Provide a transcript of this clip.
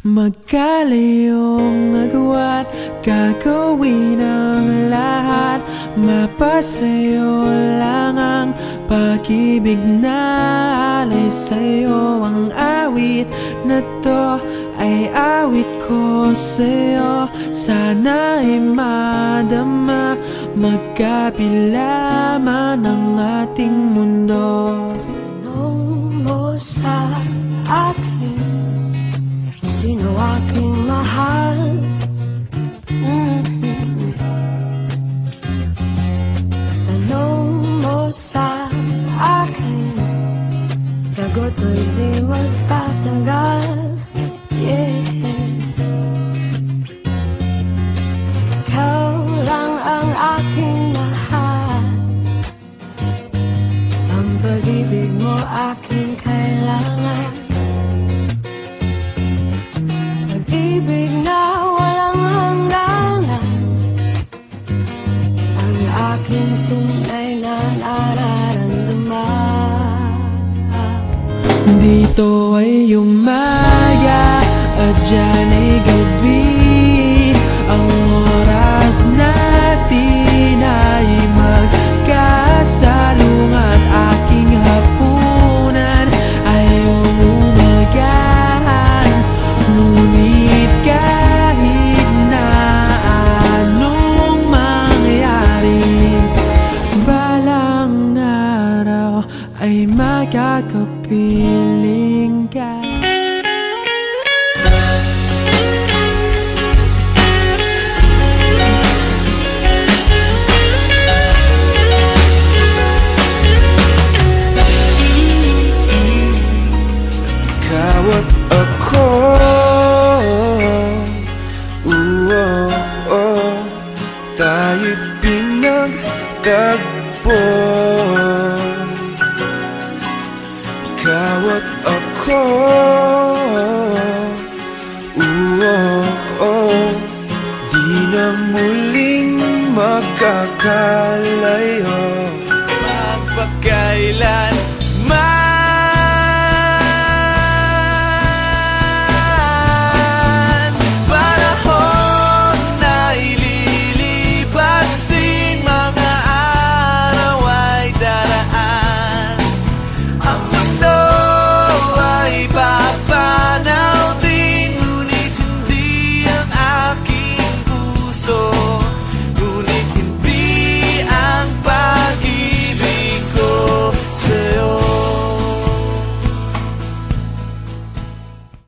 magkalayong agwat, gagawin ang lahat, mapasayo lang ang pag-ibig na alay sa'yo. Ang awit na to ay awit ko sa'yo, sana ay madama, magkabila man ang ating mundo. Tanong mo sa akin, sino aking mahal? Tanong mo sa akin, sagot mo'y di magtatagal. Ikaw lang ang aking mahal, ang pag-ibig mo aking kailangan. Pag-ibig na walang hangganan, ang aking tunay na nararamdaman. Dito ay umaga at dyan ay gabi, ang oras natin ay magkasalungat. Aking hapunan ay umumagahan, ngunit kahit na anong mangyari, balang araw ay makakapiling ka. Ikaw at ako, tayo'y pinagtagpo. Ikaw at ako, di na muling magkakalayo. Magpakailan